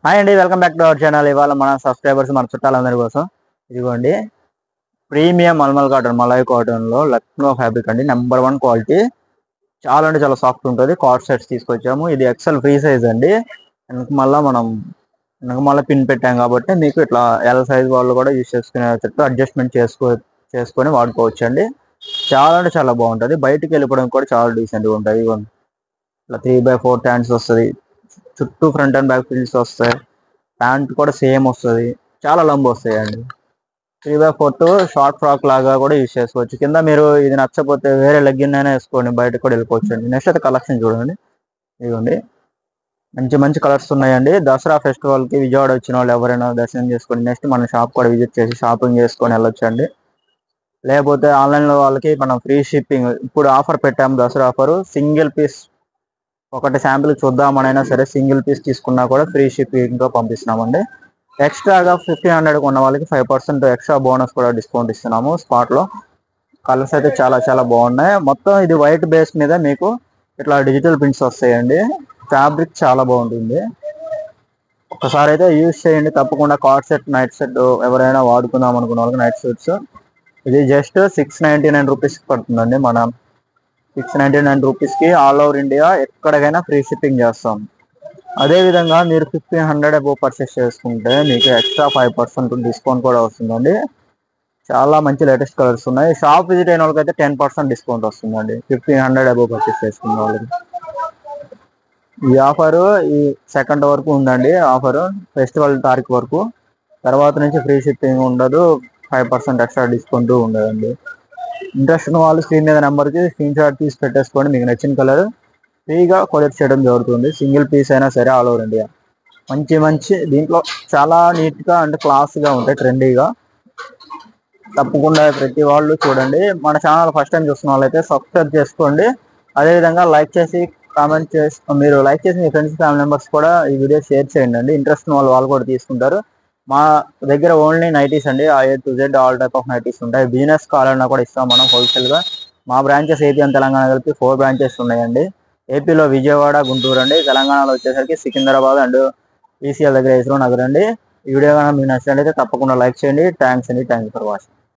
Hi అండి, welcome back to our channel. ఇవాళ మన సబ్స్క్రైబర్స్ మన చుట్టాలందరి కోసం ఇదిగోండి ప్రీమియం మల్మల్ కాటన్, మలై కాటన్లో లక్నో ఫ్యాబ్రిక్ అండి. Number 1 quality. చాలా అంటే చాలా సాఫ్ట్ ఉంటుంది. కార్డ్ సెట్స్ తీసుకొచ్చాము. ఇది ఎక్సెల్ ఫ్రీ సైజ్ అండి. వెనక మళ్ళీ పిన్ పెట్టాం కాబట్టి మీకు ఇట్లా ఎల్ సైజ్ వాళ్ళు కూడా యూజ్ చేసుకునేటట్టు అడ్జస్ట్మెంట్ చేసుకొని వాడుకోవచ్చు అండి. చాలా అంటే చాలా బాగుంటుంది. బయటికి వెళ్ళిపోవడం కూడా చాలా డీసెంట్గా ఉంటుంది. ఇదిగోండి ఇట్లా 3/4 హ్యాండ్స్ వస్తుంది. చుట్టూ ఫ్రంట్ అండ్ బ్యాక్ ఫిల్స్ వస్తాయి. ప్యాంట్ కూడా సేమ్ వస్తుంది. చాలా లంబ్ వస్తాయి అండి. 3/4 షార్ట్ ఫ్రాక్ లాగా కూడా యూజ్ చేసుకోవచ్చు. కింద మీరు ఇది నచ్చకపోతే వేరే లెగ్గిన్ అయినా వేసుకొని బయటకు కూడా వెళ్ళిపోవచ్చు అండి. నెక్స్ట్ అయితే కలెక్షన్ చూడండి. ఇదిగోండి మంచి మంచి కలర్స్ ఉన్నాయండి. దసరా ఫెస్టివల్కి విజయవాడ వచ్చిన వాళ్ళు ఎవరైనా దర్శనం చేసుకొని నెక్స్ట్ మన షాప్ కూడా విజిట్ చేసి షాపింగ్ చేసుకొని వెళ్ళొచ్చు అండి. లేకపోతే ఆన్లైన్లో వాళ్ళకి మనం ఫ్రీ షిప్పింగ్ ఇప్పుడు ఆఫర్ పెట్టాము. దసరా ఆఫర్ సింగిల్ పీస్ ఒకటి శాంపిల్ చూద్దామనైనా సరే సింగిల్ పీస్ తీసుకున్నా కూడా ఫ్రీ షిప్పింగ్తో పంపిస్తున్నామండి. ఎక్స్ట్రాగా 1500 కొన్న వాళ్ళకి 5% ఎక్స్ట్రా బోనస్ కూడా డిస్కౌంట్ ఇస్తున్నాము స్పాట్లో. కలర్స్ అయితే చాలా చాలా బాగున్నాయి. మొత్తం ఇది వైట్ బేస్ మీద మీకు ఇట్లా డిజిటల్ ప్రింట్స్ వస్తాయండి. ఫ్యాబ్రిక్ చాలా బాగుంటుంది. ఒకసారి అయితే యూజ్ చేయండి తప్పకుండా. కార్డ్ సెట్, నైట్ సెట్ ఎవరైనా వాడుకుందాం అనుకున్న వాళ్ళకి నైట్ సెట్స్ ఇది జస్ట్ 699 రూపీస్ పడుతుందండి. మనం 699 రూపీస్కి ఆల్ ఓవర్ ఇండియా ఎక్కడికైనా ఫ్రీ షిప్పింగ్ చేస్తాం. అదేవిధంగా మీరు 1500 అబోవ్ పర్చేస్ చేసుకుంటే మీకు ఎక్స్ట్రా 5% డిస్కౌంట్ కూడా వస్తుందండి. చాలా మంచి లేటెస్ట్ కలర్స్ ఉన్నాయి. షాప్ విజిట్ అయిన వాళ్ళకైతే 10% డిస్కౌంట్ వస్తుందండి 1500 అబోవ్ పర్చేస్ చేసుకున్న వాళ్ళకి. ఈ ఆఫరు ఈ 2nd వరకు ఉందండి. ఆఫరు ఫెస్టివల్ తారీఖు వరకు. తర్వాత నుంచి ఫ్రీ షిప్పింగ్ ఉండదు, 5% ఎక్స్ట్రా డిస్కౌంట్ ఉండదండి. ఇంట్రెస్ట్ ఉన్న వాళ్ళు స్క్రీన్ మీద నెంబర్కి స్క్రీన్ షాట్ తీసి పెట్టేసుకోండి. మీకు నచ్చిన కలర్ ఫ్రీగా కొరియర్ చేయడం జరుగుతుంది. సింగిల్ పీస్ అయినా సరే ఆల్ ఓవర్ ఇండియా. మంచి మంచి దీంట్లో చాలా నీట్గా అంటే క్లాస్గా ఉంటాయి, ట్రెండీగా. తప్పకుండా ప్రతి వాళ్ళు చూడండి. మన ఛానల్ ఫస్ట్ టైం చూస్తున్న వాళ్ళైతే సబ్స్క్రైబ్ చేసుకోండి. అదేవిధంగా లైక్ చేసి కామెంట్ చేసి మీరు లైక్ చేసి మీ ఫ్రెండ్స్ ఫ్యామిలీ మెంబర్స్ కూడా ఈ వీడియో షేర్ చేయండి. ఇంట్రెస్ట్ ఉన్న వాళ్ళు కూడా తీసుకుంటారు. మా దగ్గర ఓన్లీ నైటీస్ అండి. A to Z all type of nighties ఉంటాయి. బిజినెస్ కావాలన్నా కూడా ఇస్తాం మనం హోల్సేల్గా. మా బ్రాంచెస్ ఏపీ అండ్ తెలంగాణ కలిపి 4 బ్రాంచెస్ ఉన్నాయండి. ఏపీలో విజయవాడ, గుంటూరు అండి. తెలంగాణలో వచ్చేసరికి సికింద్రాబాద్ అండ్ ఈసీఎల్ దగ్గర ఇస్రో నగర్ అండి. ఈ వీడియో కానీ మీకు నచ్చినట్లయితే తప్పకుండా లైక్ చేయండి. థ్యాంక్స్ అండి. Thank you for watching.